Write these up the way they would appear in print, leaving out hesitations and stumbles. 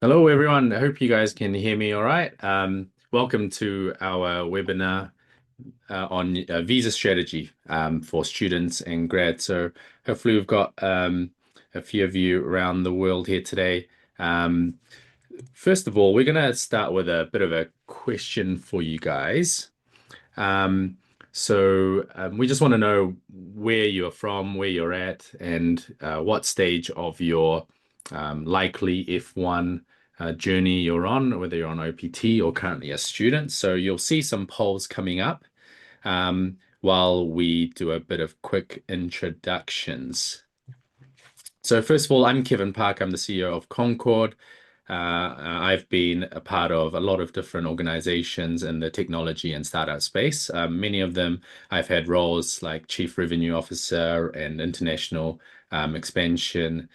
Hello, everyone. I hope you guys can hear me all right. Welcome to our webinar on visa strategy for students and grads. So hopefully we've got a few of you around the world here today. Um, First of all, we're going to start with a bit of a question for you guys. Um, we just want to know where you're from, where you're at, and what stage of your likely F1 journey you're on, whether you're on OPT or currently a student. So you'll see some polls coming up while we do a bit of quick introductions. So first of all, I'm Kevin Park. I'm the CEO of Concord. I've been a part of a lot of different organizations in the technology and startup space. Many of them I've had roles like Chief Revenue Officer and International Expansion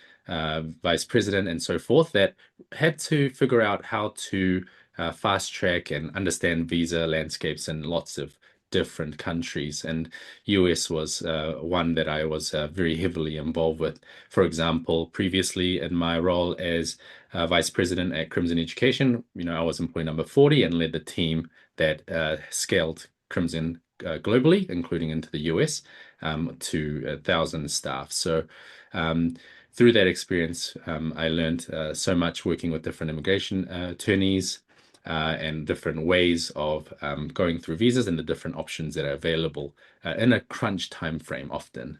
Vice President and so forth that had to figure out how to fast track and understand visa landscapes in lots of different countries. And US was one that I was very heavily involved with. For example, previously in my role as vice president at Crimson Education, I was employee number 40 and led the team that scaled Crimson globally, including into the US, to 1,000 staff. So through that experience, I learned so much working with different immigration attorneys and different ways of going through visas and the different options that are available in a crunch time frame often.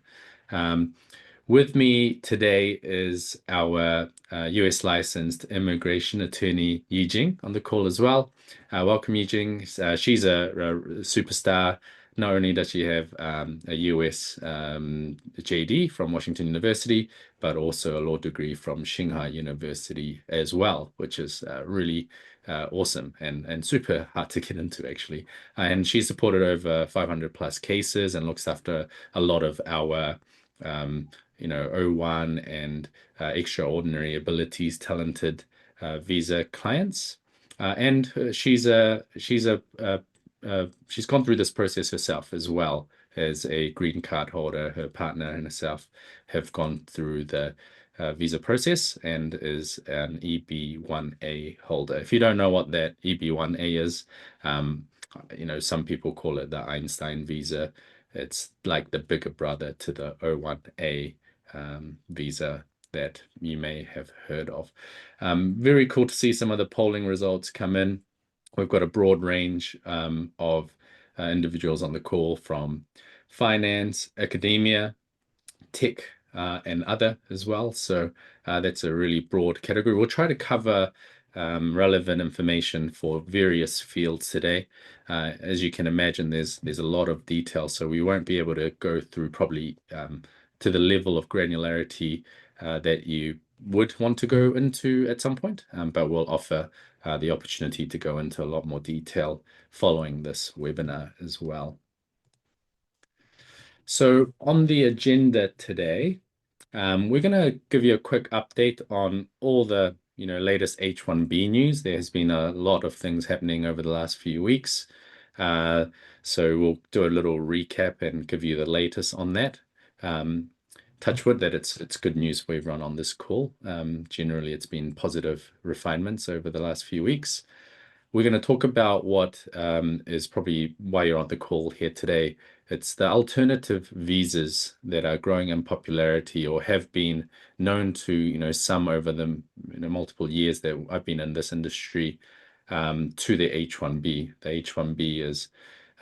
With me today is our US licensed immigration attorney, Yijing, on the call as well. Welcome, Yijing. She's a superstar. Not only does she have a US JD from Washington University, but also a law degree from Shanghai University as well, which is really awesome and super hard to get into, actually. And she's supported over 500 plus cases and looks after a lot of our O1 and extraordinary abilities, talented visa clients. And she's gone through this process herself as well as a green card holder. Her partner and herself have gone through the visa process and is an EB1A holder. If you don't know what that EB1A is, some people call it the Einstein visa. It's like the bigger brother to the O1A visa that you may have heard of. Very cool to see some of the polling results come in. We've got a broad range of individuals on the call from finance, academia, tech, and other as well. So that's a really broad category. We'll try to cover relevant information for various fields today. As you can imagine, there's a lot of detail, so we won't be able to go through probably to the level of granularity that you would want to go into at some point, but we'll offer the opportunity to go into a lot more detail following this webinar as well. So on the agenda today, we're going to give you a quick update on all the latest H-1B news. There has been a lot of things happening over the last few weeks. So we'll do a little recap and give you the latest on that. Touch wood that it's good news for everyone on this call. Generally, it's been positive refinements over the last few weeks. We're going to talk about what is probably why you're on the call here today. It's the alternative visas that are growing in popularity or have been known to, some over the multiple years that I've been in this industry to the H-1B. The H-1B is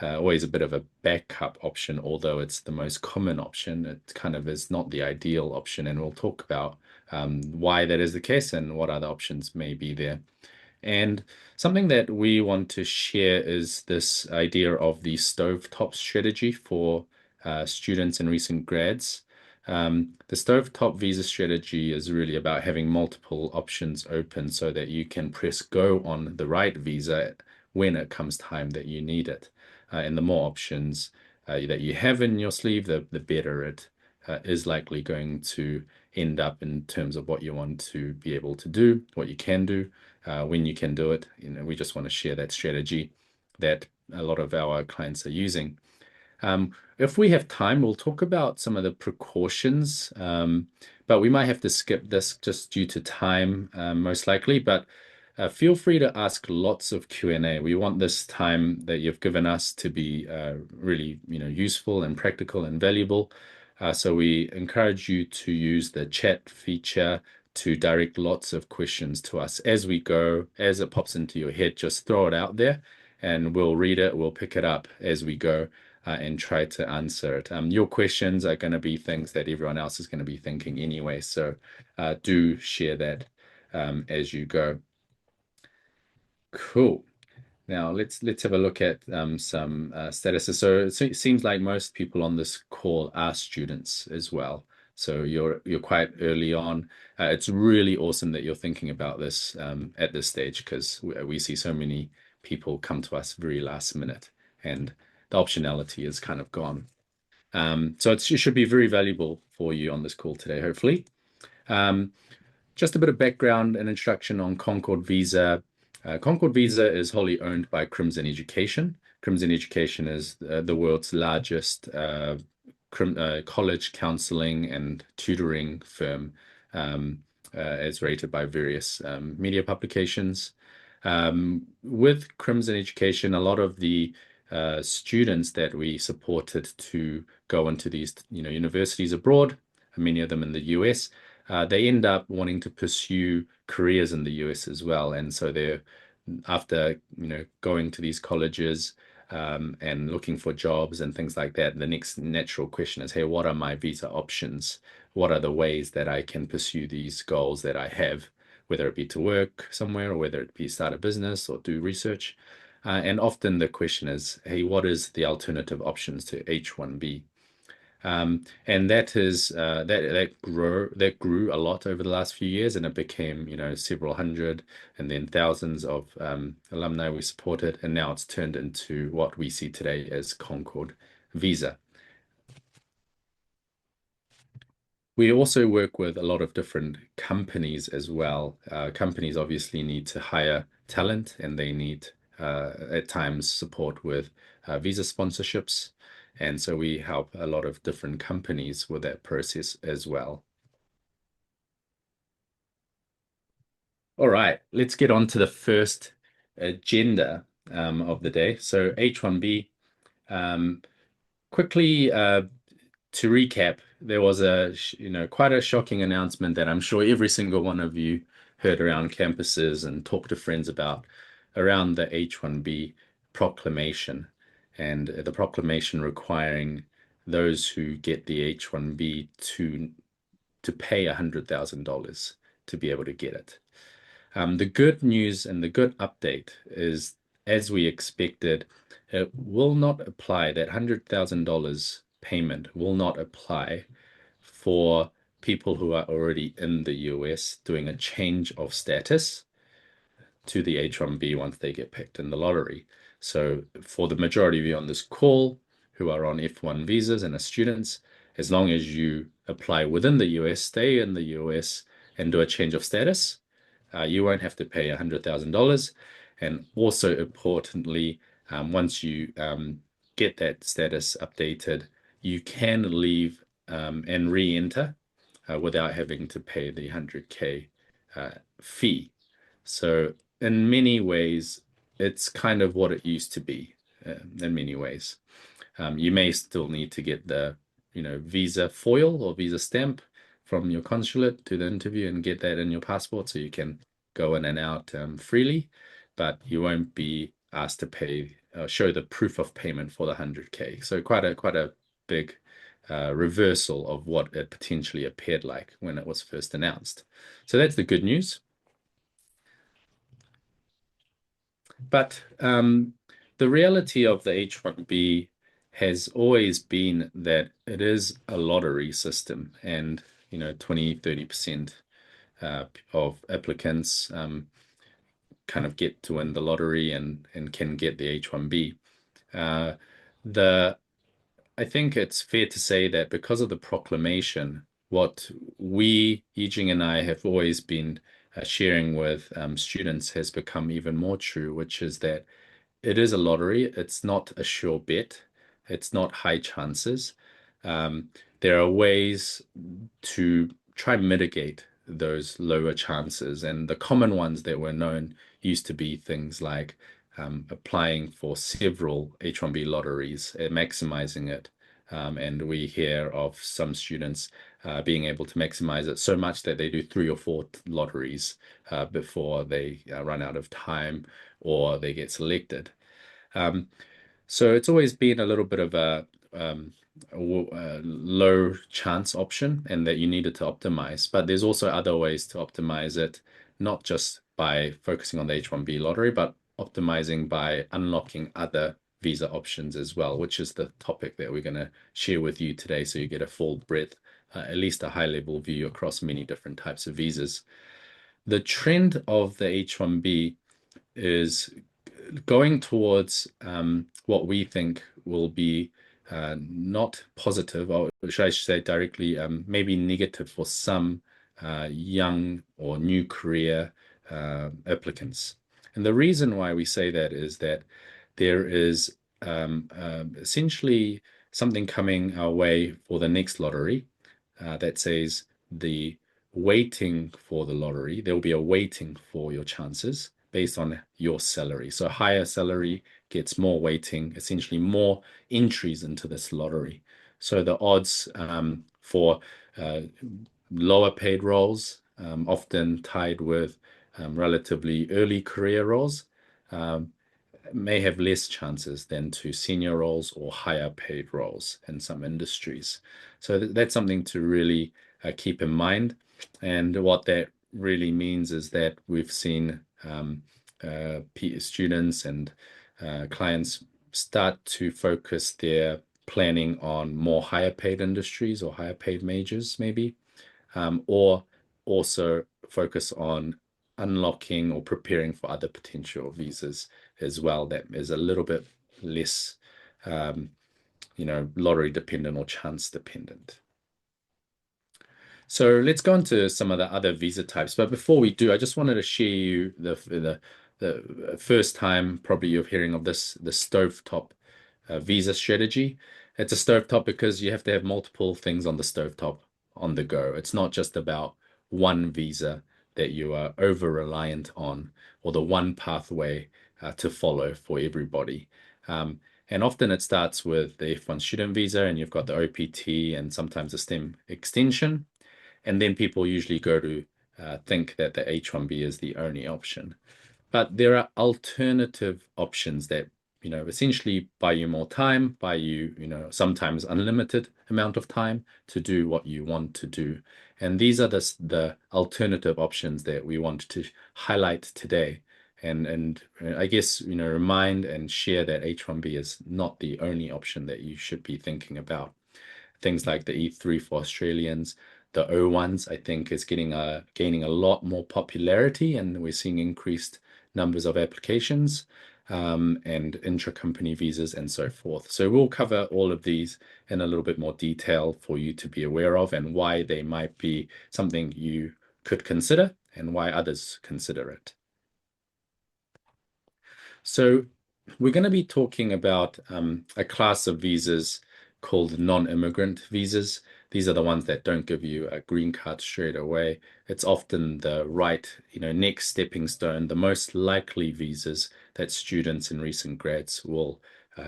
always a bit of a backup option, although it's the most common option. It kind of is not the ideal option, and we'll talk about why that is the case and what other options may be there. And something that we want to share is this idea of the stovetop strategy for students and recent grads. The stovetop visa strategy is really about having multiple options open so that you can press go on the right visa when it comes time that you need it. And the more options that you have in your sleeve, the better it is likely going to end up in terms of what you want to be able to do, what you can do, when you can do it. We just want to share that strategy that a lot of our clients are using. If we have time, we'll talk about some of the precautions, but we might have to skip this just due to time, most likely. But feel free to ask lots of Q&A. We want this time that you've given us to be really, useful and practical and valuable. So we encourage you to use the chat feature to direct lots of questions to us as we go, as it pops into your head. Just throw it out there, and we'll read it. We'll pick it up as we go. And try to answer it. Your questions are going to be things that everyone else is going to be thinking anyway, so do share that as you go. Cool. Now let's have a look at some statuses. So it seems like most people on this call are students as well. So you're quite early on. It's really awesome that you're thinking about this at this stage, because we see so many people come to us very last minute, and the optionality is kind of gone. So it should be very valuable for you on this call today, hopefully. Just a bit of background and introduction on Concord Visa. Concord Visa is wholly owned by Crimson Education. Crimson Education is the world's largest college counseling and tutoring firm, as rated by various media publications. With Crimson Education, a lot of the students that we supported to go into these, universities abroad, many of them in the US, they end up wanting to pursue careers in the US as well. And so they're, after, going to these colleges and looking for jobs and things like that, the next natural question is, hey, what are my visa options? What are the ways that I can pursue these goals that I have, whether it be to work somewhere or whether it be start a business or do research? And often the question is, hey, what is the alternative options to H-1B? And that grew a lot over the last few years, and it became, several hundred and then thousands of alumni we supported, and now it's turned into what we see today as Concord Visa. We also work with a lot of different companies as well. Companies obviously need to hire talent, and they need at times support with visa sponsorships. And so we help a lot of different companies with that process as well. All right, let's get on to the first agenda of the day. So H-1B, quickly to recap, there was quite a shocking announcement that I'm sure every single one of you heard around campuses and talked to friends about, around the H-1B proclamation, and the proclamation requiring those who get the H-1B to pay $100,000 to be able to get it. The good news and the good update is, as we expected, it will not apply. That $100,000 payment will not apply for people who are already in the US doing a change of status to the H-1B once they get picked in the lottery. So for the majority of you on this call who are on F1 visas and are students, as long as you apply within the US, stay in the US, and do a change of status, you won't have to pay $100,000. And also importantly, once you get that status updated, you can leave and re-enter without having to pay the 100K fee. So in many ways, it's kind of what it used to be in many ways. You may still need to get the visa foil or visa stamp from your consulate to the interview and get that in your passport so you can go in and out freely, but you won't be asked to pay, show the proof of payment for the 100K. So quite a big reversal of what it potentially appeared like when it was first announced. So that's the good news. But the reality of the H-1B has always been that it is a lottery system, and 20-30% of applicants kind of get to win the lottery and can get the H-1B. I think it's fair to say that because of the proclamation, what we, Yijing and I, have always been sharing with students has become even more true, which is that it is a lottery. It's not a sure bet. it's not high chances. There are ways to try and mitigate those lower chances. And the common ones that were known used to be things like applying for several H-1B lotteries, maximizing it. And we hear of some students being able to maximize it so much that they do 3 or 4 lotteries before they run out of time or they get selected. So it's always been a little bit of a low chance option, and that you needed to optimize. But there's also other ways to optimize it, not just by focusing on the H-1B lottery, but optimizing by unlocking other visa options as well, which is the topic that we're going to share with you today. So you get a full breadth, at least a high level view across many different types of visas. The trend of the H-1B is going towards what we think will be not positive, or should I say directly, maybe negative for some young or new career applicants. And the reason why we say that is that there is essentially something coming our way for the next lottery that says the weighting for the lottery, there will be a weighting for your chances based on your salary. So higher salary gets more weighting, essentially more entries into this lottery. So the odds for lower paid roles, often tied with relatively early career roles, may have less chances than to senior roles or higher paid roles in some industries. So that's something to really keep in mind. And what that really means is that we've seen students and clients start to focus their planning on more higher paid industries or higher paid majors, maybe, or also focus on unlocking or preparing for other potential visas as well that is a little bit less, lottery dependent or chance dependent. So let's go into some of the other visa types. But before we do, I just wanted to share you the first time probably you're hearing of this, the stovetop visa strategy. It's a stovetop because you have to have multiple things on the stovetop on the go. It's not just about one visa that you are over reliant on, or the one pathway to follow for everybody. And often it starts with the F1 student visa, and you've got the OPT and sometimes a STEM extension. And then people usually go to think that the H-1B is the only option. But there are alternative options that, essentially buy you more time, buy you, sometimes unlimited amount of time to do what you want to do. And these are the alternative options that we want to highlight today. And I guess, remind and share that H-1B is not the only option that you should be thinking about. Things like the E3 for Australians, the O1s, I think, is gaining a lot more popularity, and we're seeing increased numbers of applications and intra-company visas and so forth. So we'll cover all of these in a little bit more detail for you to be aware of, and why they might be something you could consider and why others consider it. So we're going to be talking about a class of visas called non-immigrant visas. These are the ones that don't give you a green card straight away. It's often the right, next stepping stone, the most likely visas that students and recent grads will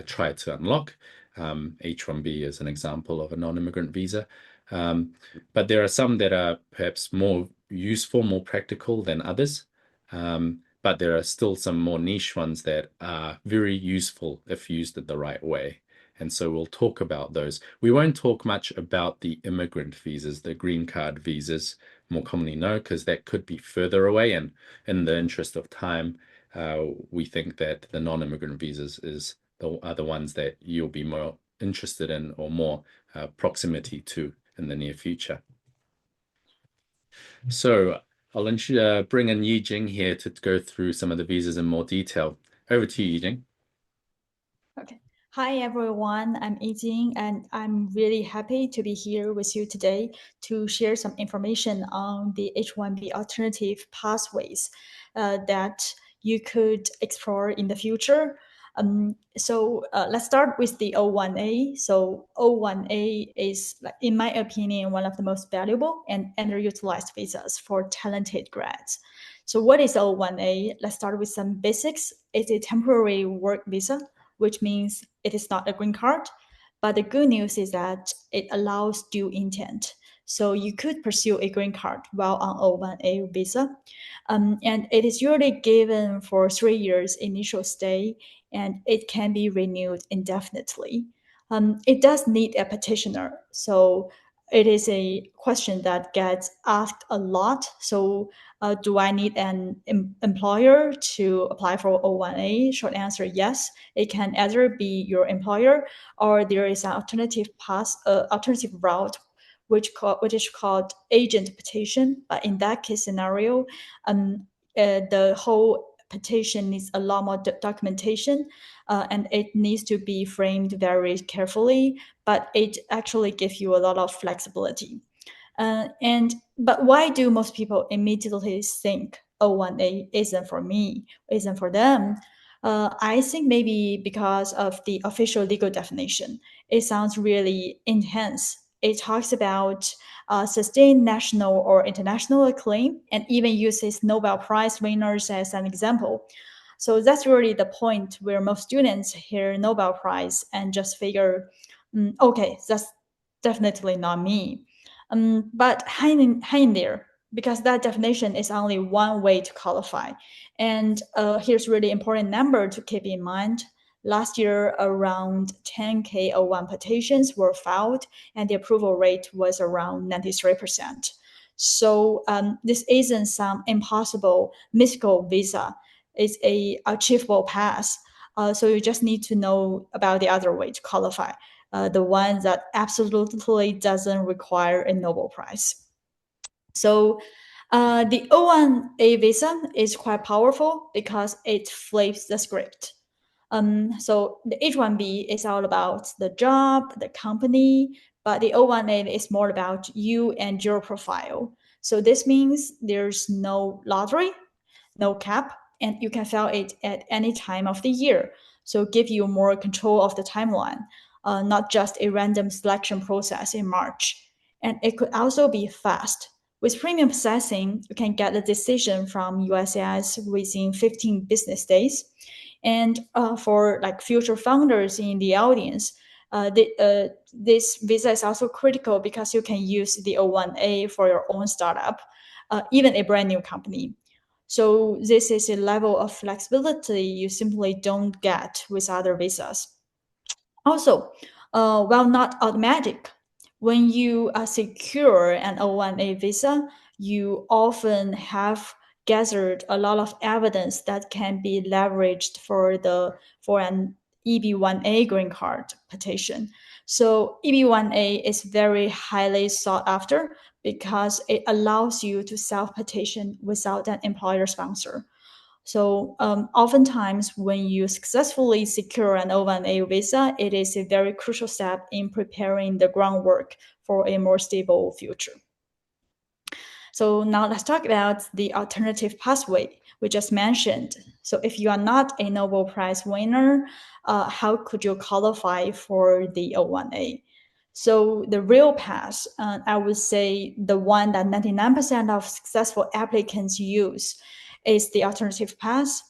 try to unlock. H-1B is an example of a non-immigrant visa. But there are some that are perhaps more useful, more practical than others. But there are still some more niche ones that are very useful if used in the right way. And so we'll talk about those. We won't talk much about the immigrant visas, the green card visas, more commonly known, because that could be further away. And in the interest of time, we think that the non-immigrant visas are the ones that you'll be more interested in or more proximity to in the near future. So I'll bring in Yijing here to go through some of the visas in more detail. Over to you, Yijing. Okay. Hi, everyone. I'm Yijing, and I'm really happy to be here with you today to share some information on the H-1B alternative pathways that you could explore in the future. Let's start with the O1A. So O1A is, in my opinion, one of the most valuable and underutilized visas for talented grads. So what is O1A? Let's start with some basics. It's a temporary work visa, which means it is not a green card. But the good news is that it allows due intent. So you could pursue a green card while on O1A visa. And it is usually given for 3 years initial stay, and it can be renewed indefinitely. It does need a petitioner. So it is a question that gets asked a lot. So do I need an employer to apply for O1A? Short answer, yes. It can either be your employer, or there is an alternative route, which is called agent petition. But in that case scenario, the whole petition needs a lot more documentation, and it needs to be framed very carefully. But it actually gives you a lot of flexibility. But why do most people immediately think O1A isn't for me, isn't for them? I think maybe because of the official legal definition. It sounds really intense. It talks about sustained national or international acclaim, and even uses Nobel Prize winners as an example. So that's really the point where most students hear Nobel Prize and just figure, okay, that's definitely not me. But hang in there, because that definition is only one way to qualify. And here's really important number to keep in mind. Last year, around 10K O1 petitions were filed, and the approval rate was around 93%. So this isn't some impossible mystical visa. It's a achievable pass. So you just need to know about the other way to qualify, the one that absolutely doesn't require a Nobel Prize. So the O1A visa is quite powerful because it flips the script. So the H-1B is all about the job, the company, but the O1A is more about you and your profile. So this means there's no lottery, no cap, and you can file it at any time of the year. So give you more control of the timeline, not just a random selection process in March. And it could also be fast. With premium processing, you can get a decision from USCIS within 15 business days. And for like future founders in the audience, this visa is also critical because you can use the O1A for your own startup, even a brand new company. So this is a level of flexibility you simply don't get with other visas. Also, while not automatic, when you secure an O1A visa, you often have gathered a lot of evidence that can be leveraged for an EB1A green card petition. So EB1A is very highly sought after because it allows you to self-petition without an employer sponsor. So oftentimes when you successfully secure an O1A visa, it is a very crucial step in preparing the groundwork for a more stable future. So now let's talk about the alternative pathway we just mentioned. So if you are not a Nobel Prize winner, how could you qualify for the O1A? So the real path, I would say the one that 99% of successful applicants use, is the alternative path.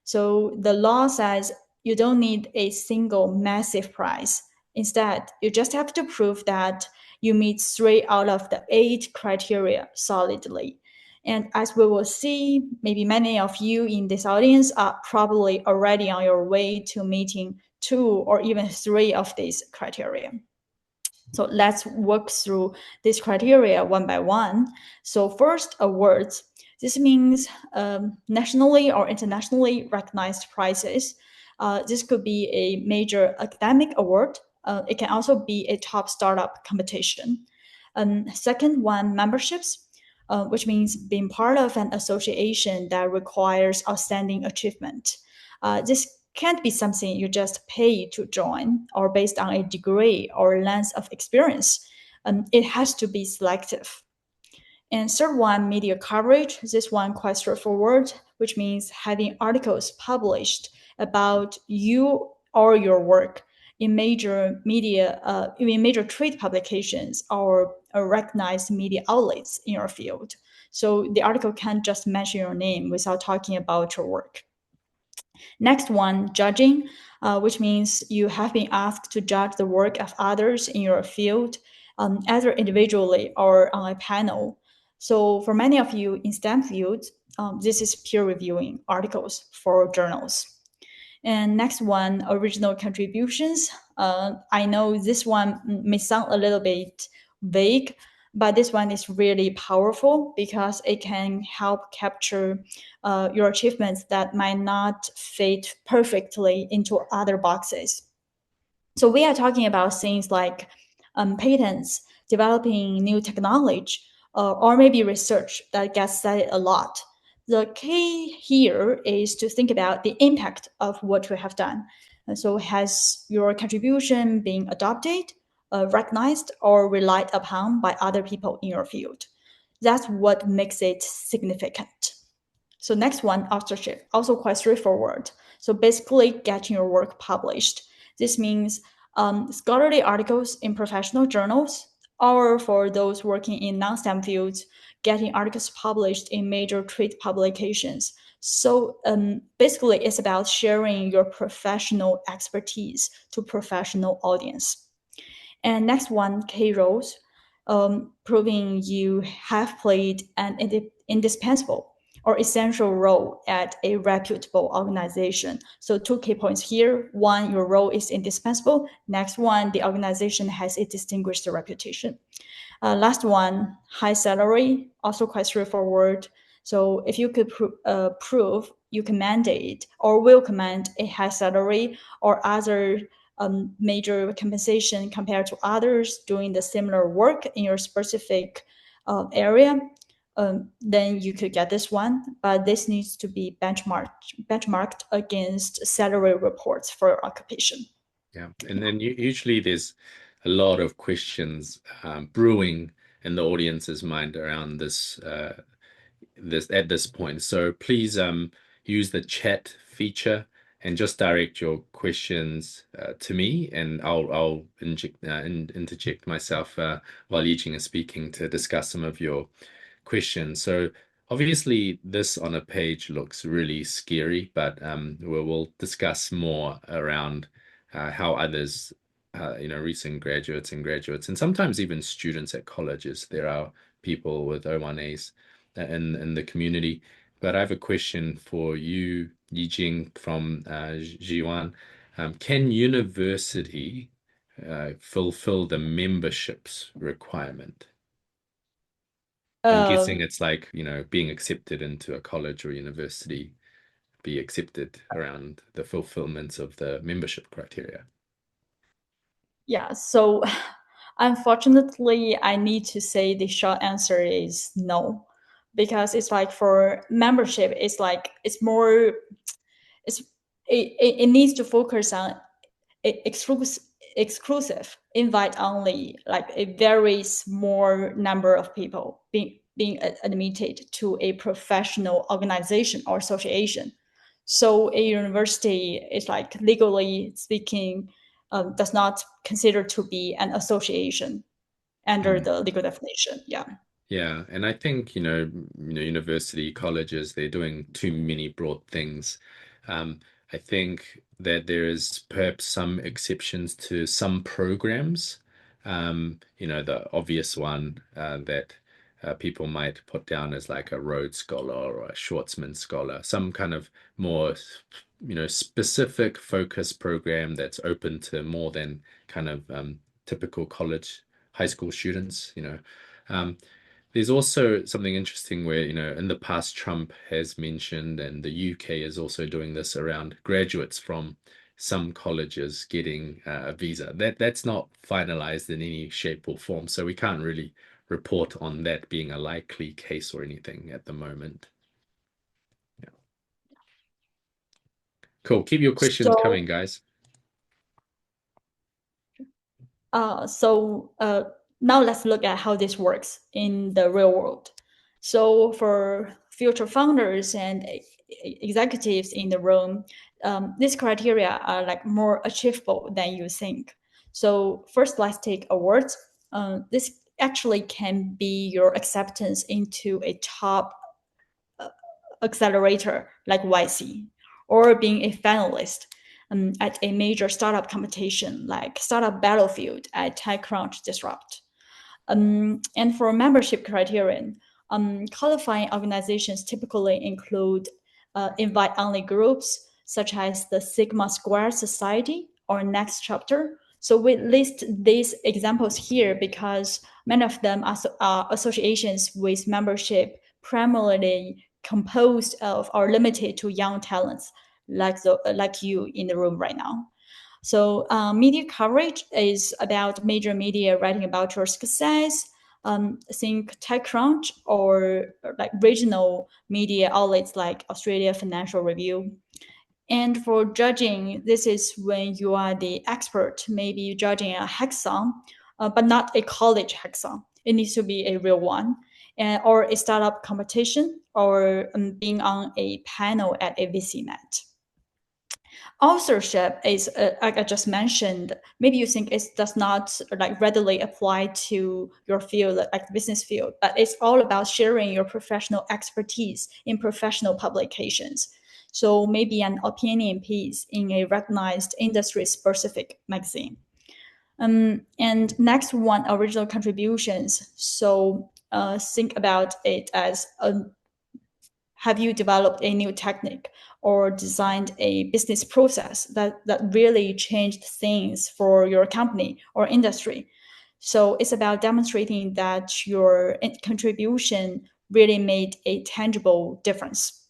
So the law says you don't need a single massive prize. Instead, you just have to prove that you meet 3 out of the 8 criteria solidly. And as we will see, maybe many of you in this audience are probably already on your way to meeting 2 or even 3 of these criteria. So let's work through these criteria one by one. So first, awards. This means nationally or internationally recognized prizes. This could be a major academic award. It can also be a top startup competition. Second one, memberships, which means being part of an association that requires outstanding achievement. This can't be something you just pay to join or based on a degree or length of experience. It has to be selective. And third one, media coverage. This one quite straightforward, which means having articles published about you or your work in major media, in major trade publications or recognized media outlets in your field. So the article can't just mention your name without talking about your work. Next one, judging, which means you have been asked to judge the work of others in your field, either individually or on a panel. So for many of you in STEM fields, this is peer reviewing articles for journals. And next one, original contributions. I know this one may sound a little bit vague, but this one is really powerful because it can help capture your achievements that might not fit perfectly into other boxes. So we are talking about things like patents, developing new technology, or maybe research that gets cited a lot. The key here is to think about the impact of what we have done. So has your contribution been adopted, recognized, or relied upon by other people in your field? That's what makes it significant. So next one, authorship, also quite straightforward. So basically getting your work published. This means scholarly articles in professional journals, or for those working in non-STEM fields, getting articles published in major trade publications. So basically it's about sharing your professional expertise to professional audience. And next one, key roles, proving you have played an indispensable or essential role at a reputable organization. So two key points here. One, your role is indispensable. Next one, the organization has a distinguished reputation. Last one, high salary, also quite straightforward. So if you could prove you can mandate or will command a high salary or other major compensation compared to others doing the similar work in your specific area, then you could get this one. But this needs to be benchmarked against salary reports for your occupation. Yeah, and then usually there's a lot of questions brewing in the audience's mind around this at this point. So please use the chat feature and just direct your questions to me, and I'll interject myself while Yijing is speaking to discuss some of your questions. So obviously this on a page looks really scary, but we'll discuss more around how others, recent graduates and sometimes even students at colleges, there are people with O1As in the community. But I have a question for you, Yijing from Jiwan. Can university fulfill the memberships requirement? I'm guessing it's like, being accepted into a college or university, be accepted around the fulfillment of the membership criteria. Yeah, so unfortunately, I need to say the short answer is no, because it's like for membership, it's more, it needs to focus on exclusive, invite only, like a very small number of people being admitted to a professional organization or association. So a university is like legally speaking does not consider to be an association under Mm. the legal definition. Yeah. Yeah, and I think, university colleges, they're doing too many broad things. I think that there is perhaps some exceptions to some programs. The obvious one that people might put down as like a Rhodes Scholar or a Schwartzman Scholar, some kind of more, specific focus program that's open to more than kind of typical college, high school students. Um, there's also something interesting where, in the past, Trump has mentioned, and the UK is also doing this around graduates from some colleges getting a visa. That's not finalized in any shape or form, so we can't really report on that being a likely case or anything at the moment. Yeah. Cool. Keep your questions So coming, guys. so now let's look at how this works in the real world. So for future founders and executives in the room, these criteria are like more achievable than you think. So first, let's take awards. This actually can be your acceptance into a top accelerator like YC, or being a finalist at a major startup competition like Startup Battlefield at TechCrunch Disrupt. And for membership criterion, qualifying organizations typically include invite-only groups such as the Sigma Square Society or Next Chapter. So we list these examples here because many of them are associations with membership primarily composed of or limited to young talents like you in the room right now. So media coverage is about major media writing about your success. Think TechCrunch or like regional media outlets like Australia Financial Review. And for judging, this is when you are the expert, maybe judging a hackathon, but not a college hackathon. It needs to be a real one, or a startup competition, or being on a panel at a VCNet. Authorship is, like I just mentioned, maybe you think it does not like readily apply to your field, like business field, but it's all about sharing your professional expertise in professional publications. So maybe an opinion piece in a recognized industry-specific magazine. And next one, original contributions. So think about it as have you developed a new technique or designed a business process that really changed things for your company or industry? So it's about demonstrating that your contribution really made a tangible difference.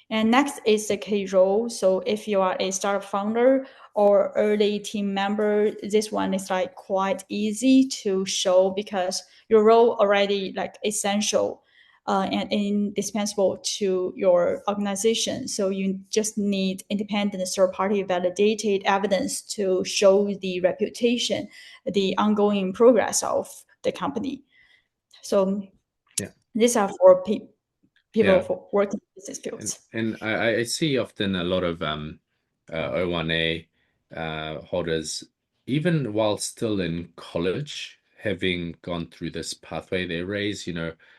And next is the key role. So if you are a startup founder or early team member, this one is like quite easy to show because your role already like essential and indispensable to your organization. So you just need independent third-party validated evidence to show the reputation, the ongoing progress of the company. So Yeah. these are for people Yeah. for working in business And fields. and I see often a lot of O1A holders, even while still in college, having gone through this pathway, they raise,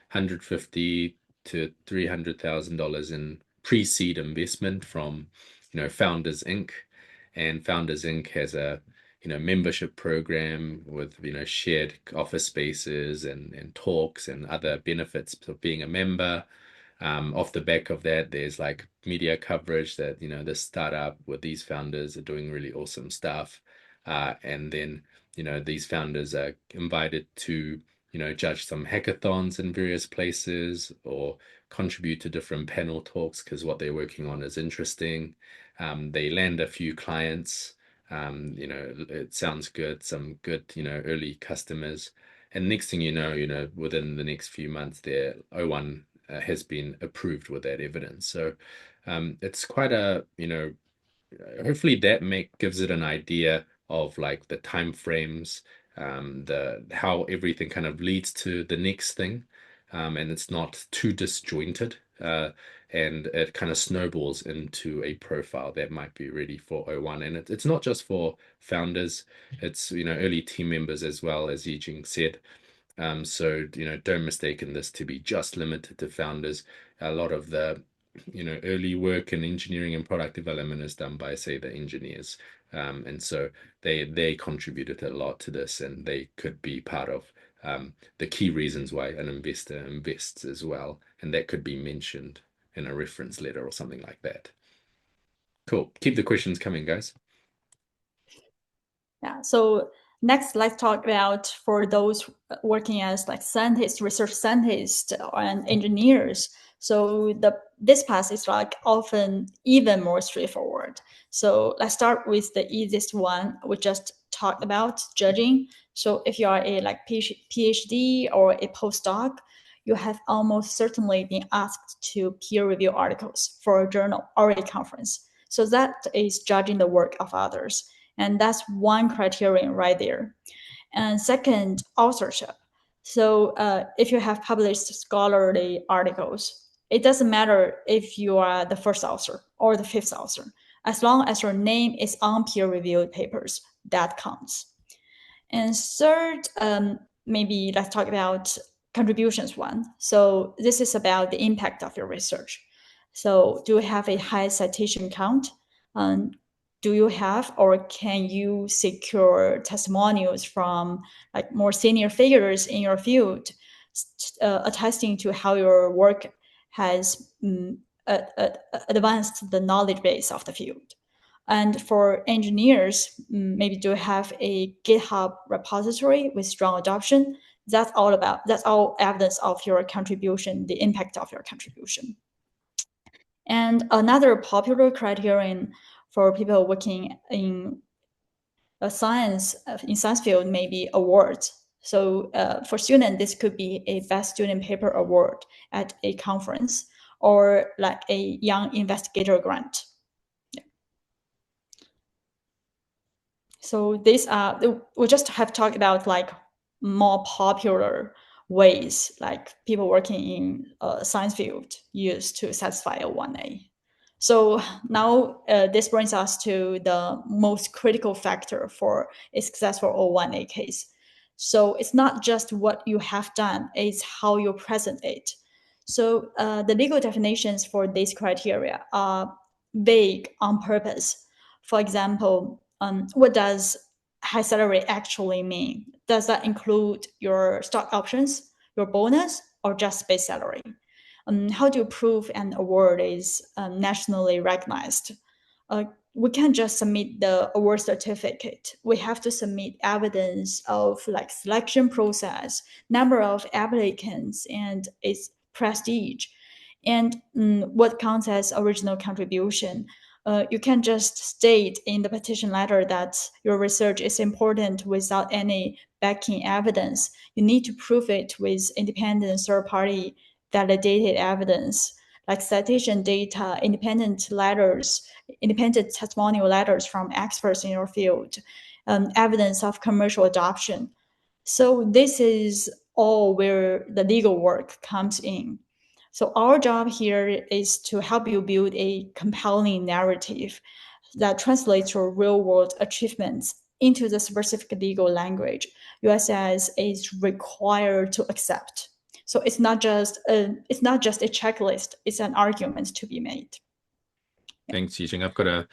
150 to $300,000 in pre-seed investment from, Founders Inc. And Founders Inc. has a, membership program with, shared office spaces and talks and other benefits of being a member. Off the back of that, there's like media coverage that, this startup with these founders are doing really awesome stuff. And then, these founders are invited to, judge some hackathons in various places or contribute to different panel talks because what they're working on is interesting. They land a few clients. It sounds good, some good, early customers. And next thing within the next few months, their O1 has been approved with that evidence. So it's quite a, hopefully that gives it an idea of like the time frames, the how everything kind of leads to the next thing, and it's not too disjointed, and it kind of snowballs into a profile that might be ready for O1. And it's not just for founders; it's early team members as well, as Yijing said. So, don't mistake this to be just limited to founders. A lot of the, early work in engineering and product development is done by, say, the engineers. And so they contributed a lot to this, and they could be part of the key reasons why an investor invests as well. And that could be mentioned in a reference letter or something like that. Cool. Keep the questions coming, guys. Yeah. So next, let's talk about for those working as like scientists, research scientists, and engineers. So this path is like often even more straightforward. So let's start with the easiest one we just talked about, judging. So if you are a like PhD or a postdoc, you have almost certainly been asked to peer review articles for a journal or a conference. So that is judging the work of others. And that's one criterion right there. And second, authorship. So if you have published scholarly articles, it doesn't matter if you are the first author or the fifth author. As long as your name is on peer-reviewed papers, that counts. And third, maybe let's talk about contributions one. So this is about the impact of your research. So do you have a high citation count? Do you have or can you secure testimonials from like more senior figures in your field, attesting to how your work has advanced the knowledge base of the field? And for engineers, maybe do have a GitHub repository with strong adoption. That's all evidence of your contribution, the impact of your contribution. And another popular criterion for people working in science field may be awards. So for students, this could be a best student paper award at a conference or like a young investigator grant. So these are, we just have talked about like more popular ways like people working in science field use to satisfy a 1A. So now this brings us to the most critical factor for a successful O1A case. So it's not just what you have done, it's how you present it. So the legal definitions for these criteria are vague on purpose. For example, what does high salary actually mean? Does that include your stock options, your bonus, or just base salary? How do you prove an award is nationally recognized? We can't just submit the award certificate. We have to submit evidence of like selection process, number of applicants, and its prestige, and what counts as original contribution. You can't just state in the petition letter that your research is important without any backing evidence. You need to prove it with independent third-party validated evidence like citation data, independent letters, independent testimonial letters from experts in your field, evidence of commercial adoption. So this is all where the legal work comes in. So our job here is to help you build a compelling narrative that translates your real-world achievements into the specific legal language USCIS is required to accept. So it's not just a checklist; it's an argument to be made. Thanks, Yijing. I've got a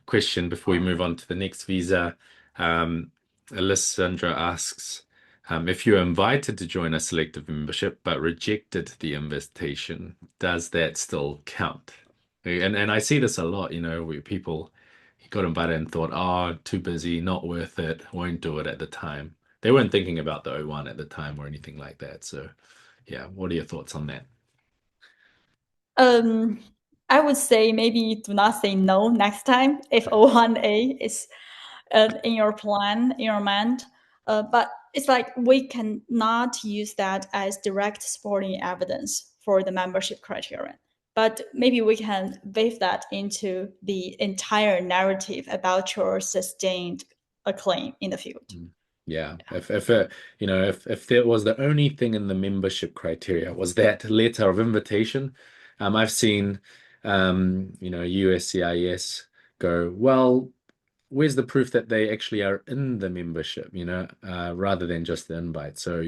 question before we move on to the next visa. Alessandra asks, if you're invited to join a selective membership but rejected the invitation, does that still count? And I see this a lot, where people got invited and thought, oh, too busy, not worth it, won't do it at the time. They weren't thinking about the O1 at the time or anything like that. So yeah, what are your thoughts on that? I would say maybe do not say no next time if O1A is in your plan, in your mind. But it's like we cannot use that as direct supporting evidence for the membership criterion. But maybe we can weave that into the entire narrative about your sustained acclaim in the field. Yeah, if there was the only thing in the membership criteria was that letter of invitation, I've seen USCIS go, well, where's the proof that they actually are in the membership, rather than just the invite. So,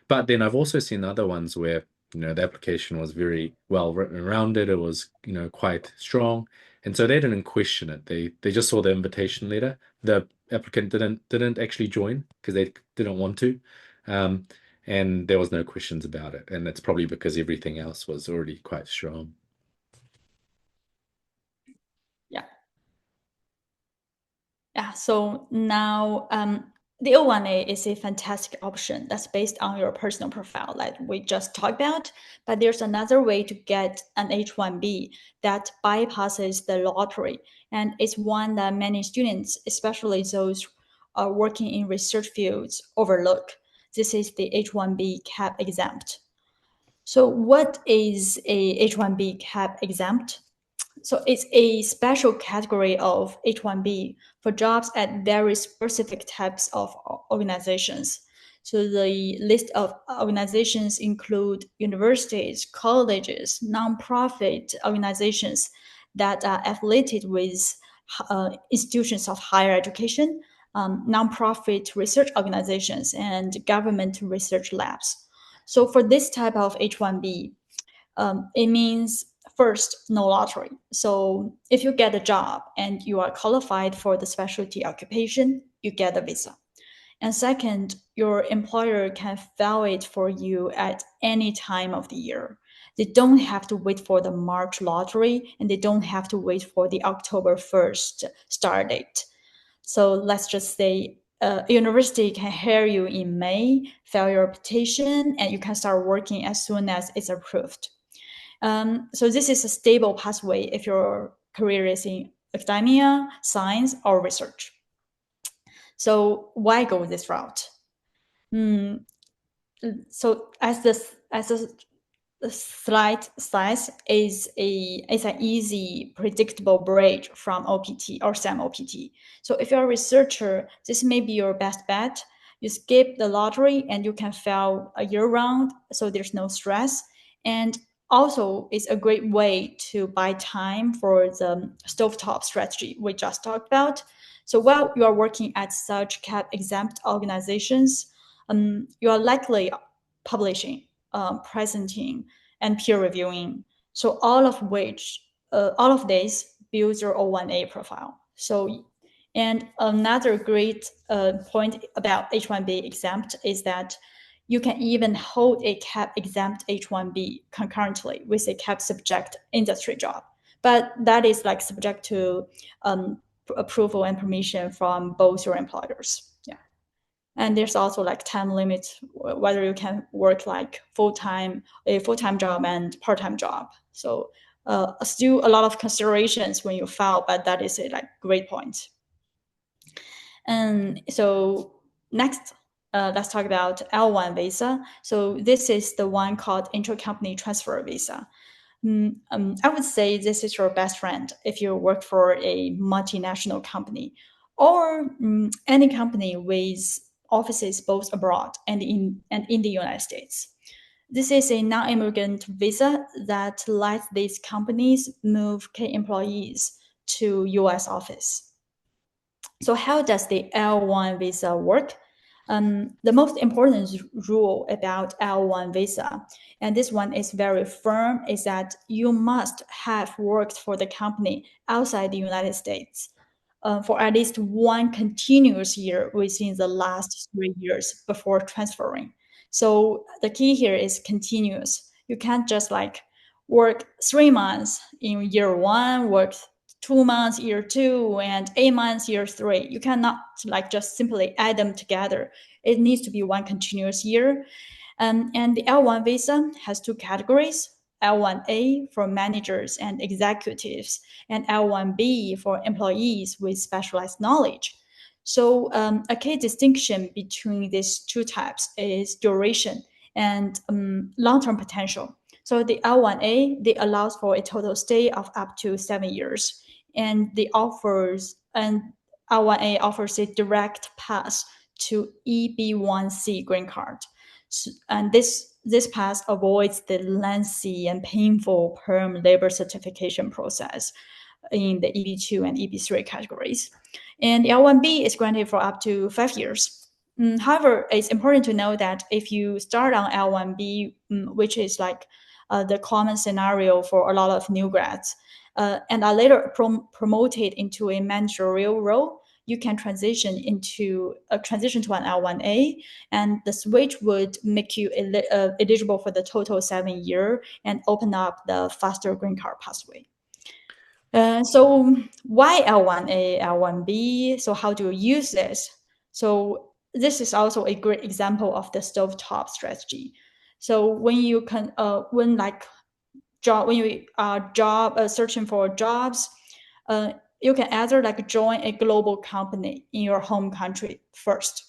but then I've also seen other ones where, the application was very well written around it. It was, quite strong. And so they didn't question it. They just saw the invitation letter. The applicant didn't actually join because they didn't want to. And there was no questions about it. And it's probably because everything else was already quite strong. Yeah, so now the O1A is a fantastic option that's based on your personal profile like we just talked about, but there's another way to get an H-1B that bypasses the lottery, and it's one that many students, especially those working in research fields, overlook. This is the H-1B cap-exempt. So what is a H-1B cap-exempt? So it's a special category of H-1B for jobs at very specific types of organizations. So the list of organizations include universities, colleges, nonprofit organizations that are affiliated with institutions of higher education, nonprofit research organizations, and government research labs. So for this type of H-1B, it means first, no lottery. So if you get a job and you are qualified for the specialty occupation, you get a visa. And second, your employer can file it for you at any time of the year. They don't have to wait for the March lottery, and they don't have to wait for the October 1st start date. So let's just say a university can hire you in May, file your petition, and you can start working as soon as it's approved. So this is a stable pathway if your career is in academia, science, or research. So why go this route? So as the slide says, is an easy, predictable bridge from OPT or STEM OPT. So if you're a researcher, this may be your best bet. You skip the lottery and you can fail a year round, so there's no stress. And also, it's a great way to buy time for the stovetop strategy we just talked about. So while you are working at such cap-exempt organizations, you are likely publishing, presenting, and peer reviewing. So all of this builds your O1A profile. So, and another great point about H1B exempt is that you can even hold a cap exempt H1B concurrently with a cap subject industry job. But that is like subject to approval and permission from both your employers. Yeah. And there's also like time limit, whether you can work like a full-time job and part-time job. So still a lot of considerations when you file, but that is a like great point. And so next, let's talk about L1 visa. So this is the one called intercompany transfer visa. I would say this is your best friend if you work for a multinational company or any company with offices both abroad and in the United States. This is a non-immigrant visa that lets these companies move key employees to US office. So how does the L1 visa work? The most important rule about L1 visa, and this one is very firm, is that you must have worked for the company outside the United States for at least one continuous year within the last 3 years before transferring. So the key here is continuous. You can't just like work 3 months in year one, work 2 months year two, and 8 months year three. You cannot like just simply add them together. It needs to be one continuous year. And the L1 visa has two categories: L1A for managers and executives, and L1B for employees with specialized knowledge. So a key distinction between these two types is duration and long-term potential. So the L1A, they allows for a total stay of up to 7 years, and L1A offers a direct path to EB1C green card. And this path avoids the lengthy and painful perm labor certification process in the EB2 and EB3 categories. And the L1B is granted for up to 5 years. However, it's important to know that if you start on L1B, which is like the common scenario for a lot of new grads, and are later promoted into a managerial role, you can transition to an L1A, and the switch would make you eligible for the total 7 year and open up the faster green card pathway. So why L1A, L1B? So how do you use this? So this is also a great example of the stovetop strategy. So when you can, when you are searching for jobs, you can either like join a global company in your home country first,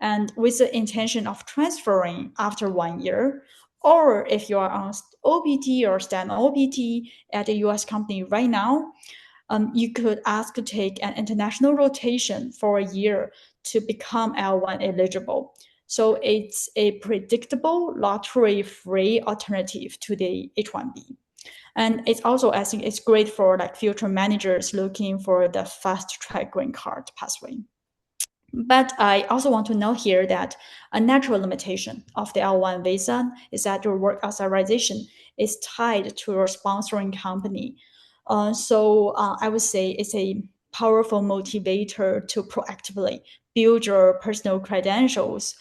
and with the intention of transferring after 1 year, or if you are on OPT or STEM OPT at a US company right now, you could ask to take an international rotation for a year to become L1 eligible. So it's a predictable, lottery-free alternative to the H-1B. And it's also, I think it's great for like future managers looking for the fast track green card pathway. But I also want to note here that a natural limitation of the L1 visa is that your work authorization is tied to your sponsoring company. I would say it's a powerful motivator to proactively build your personal credentials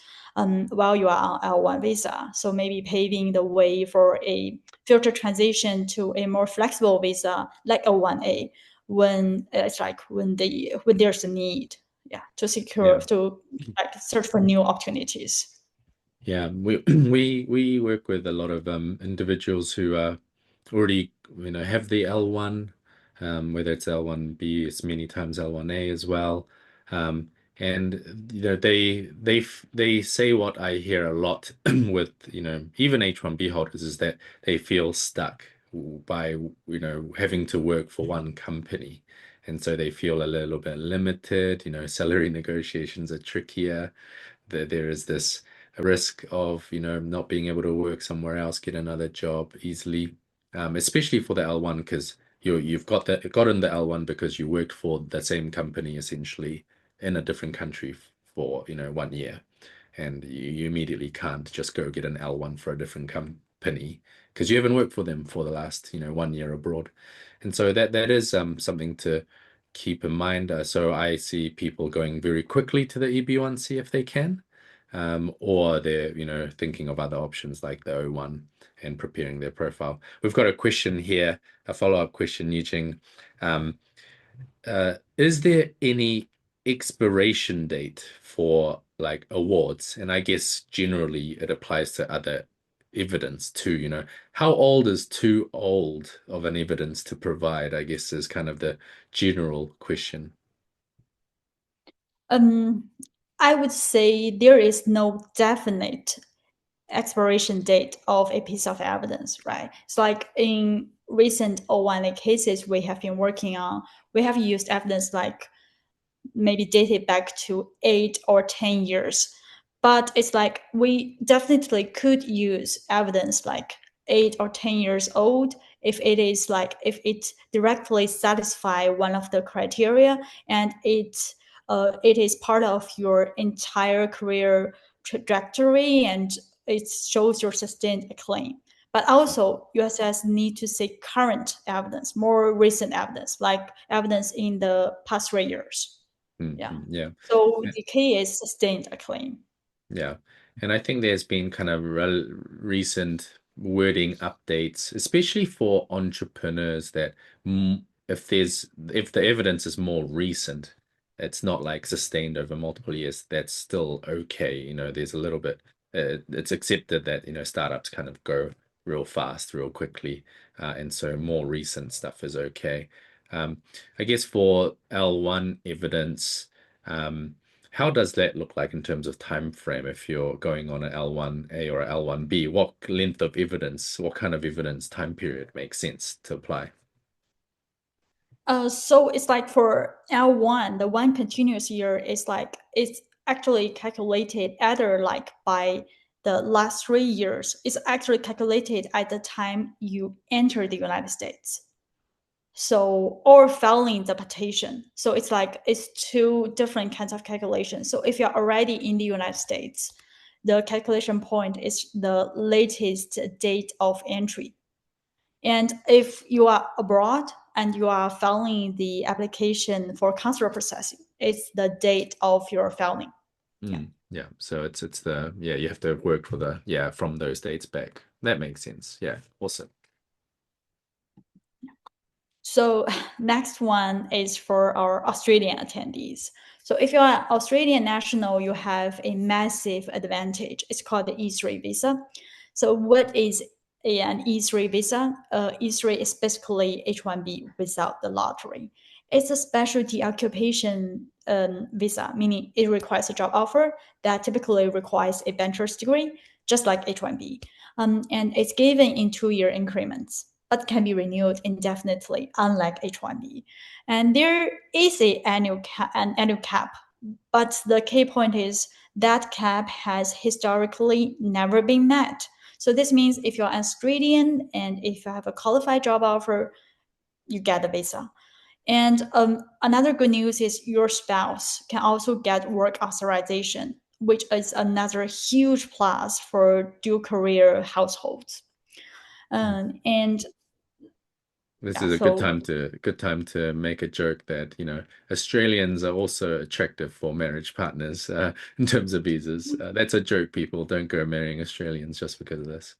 while you are on L1 visa. So maybe paving the way for a future transition to a more flexible visa like O1A when it's like when there's a need, yeah, to secure Yeah. to like search for new opportunities. Yeah, we we work with a lot of individuals who are already, have the L1, whether it's L1B, it's many times L1A as well. Um, and they say what I hear a lot with, even H-1B holders is that they feel stuck by, having to work for one company. And so they feel a little bit limited, salary negotiations are trickier. There is this risk of, not being able to work somewhere else, get another job easily, especially for the L1, because you've gotten the L1 because you worked for the same company essentially in a different country for, 1 year. And you immediately can't just go get an L1 for a different company because you haven't worked for them for the last, 1 year abroad. And so that is something to keep in mind. So I see people going very quickly to the EB1C if they can, or they're, thinking of other options like the O1 and preparing their profile. We've got a question here, a follow-up question, Yijing. Is there any expiration date for like awards? And I guess generally it applies to other evidence too, How old is too old of an evidence to provide, I guess is kind of the general question. Um, I would say there is no definite expiration date of a piece of evidence, right? It's like in recent O1A cases we have been working on, we have used evidence like maybe dated back to 8 or 10 years. But it's like we definitely could use evidence like 8 or 10 years old if it directly satisfy one of the criteria and it is part of your entire career trajectory and it shows your sustained claim. But also, USS need to see current evidence, more recent evidence, like evidence in the past 3 years. Yeah. Yeah. So the key is sustained acclaim. Yeah. And I think there's been kind of recent wording updates, especially for entrepreneurs that if the evidence is more recent, it's not like sustained over multiple years, that's still okay. There's a little bit, it's accepted that, startups kind of go real fast, real quickly. And so more recent stuff is okay. I guess for L1 evidence, how does that look like in terms of time frame if you're going on an L1A or L1B? What length of evidence, what kind of evidence time period makes sense to apply? So it's like for L1, the one continuous year is like it's actually calculated either like by the last 3 years. It's actually calculated at the time you enter the United States. So or filing the petition. So it's like it's two different kinds of calculations. So if you're already in the United States, the calculation point is the latest date of entry. And if you are abroad and you are filing the application for consular processing, it's the date of your filing. Yeah. Yeah. So it's the, yeah, you have to work for from those dates back. That makes sense. Yeah. Awesome. So next one is for our Australian attendees. So if you're an Australian national, you have a massive advantage. It's called the E3 visa. So what is an E3 visa? E3 is basically H-1B without the lottery. It's a specialty occupation visa, meaning it requires a job offer that typically requires a bachelor's degree, just like H-1B. And it's given in 2-year increments but can be renewed indefinitely, unlike H-1B. And there is an annual cap, but the key point is that cap has historically never been met. So this means if you're Australian and if you have a qualified job offer, you get the visa. And another good news is your spouse can also get work authorization, which is another huge plus for dual career households. And This yeah, is a so good time to make a joke that, Australians are also attractive for marriage partners in terms of visas. That's a joke, people. Don't go marrying Australians just because of this.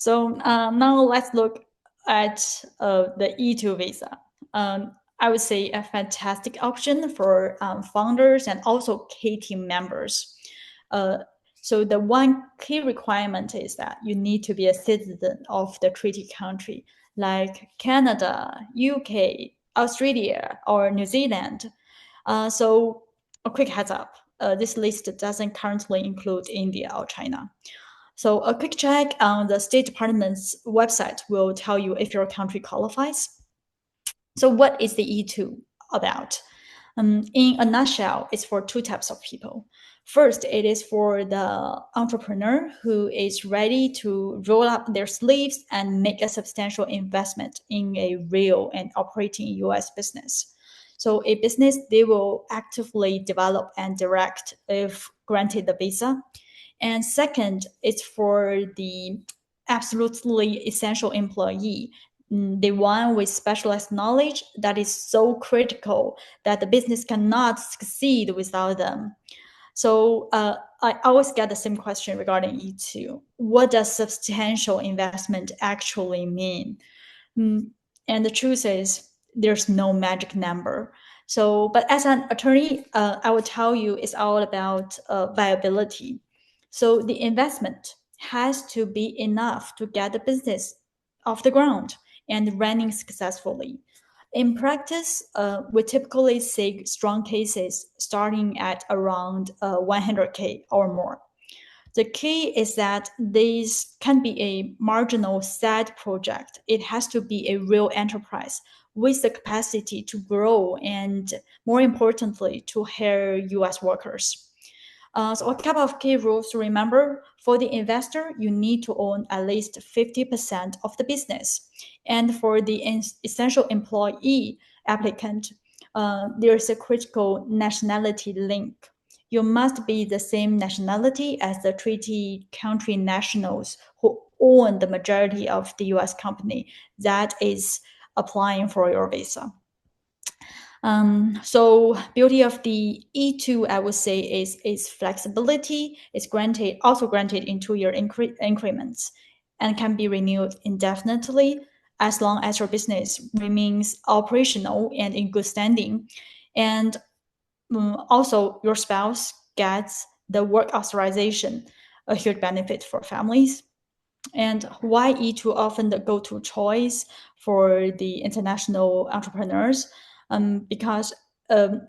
now let's look at the E2 visa. I would say a fantastic option for founders and also key team members. Uh, so the one key requirement is that you need to be a citizen of the treaty country, like Canada, UK, Australia, or New Zealand. So a quick heads up, this list doesn't currently include India or China. So a quick check on the State Department's website will tell you if your country qualifies. So what is the E2 about? In a nutshell, it's for two types of people. First, it is for the entrepreneur who is ready to roll up their sleeves and make a substantial investment in a real and operating US business. So a business they will actively develop and direct if granted the visa. And second, it's for the absolutely essential employee, the one with specialized knowledge that is so critical that the business cannot succeed without them. So I always get the same question regarding E2. What does substantial investment actually mean? Mm, And the truth is, there's no magic number. So, but as an attorney, I will tell you it's all about viability. So the investment has to be enough to get the business off the ground and running successfully. In practice, we typically see strong cases starting at around 100K or more. The key is that this can be a marginal side project. It has to be a real enterprise with the capacity to grow and, more importantly, to hire US workers. So a couple of key rules to remember. For the investor, you need to own at least 50% of the business. And for the essential employee applicant, there is a critical nationality link. You must be the same nationality as the treaty country nationals who own the majority of the US company that is applying for your visa. So beauty of the E2, I would say, is flexibility. It's also granted in 2-year increments and can be renewed indefinitely as long as your business remains operational and in good standing. And also, your spouse gets the work authorization, a huge benefit for families. And why E2 often the go-to choice for the international entrepreneurs? Because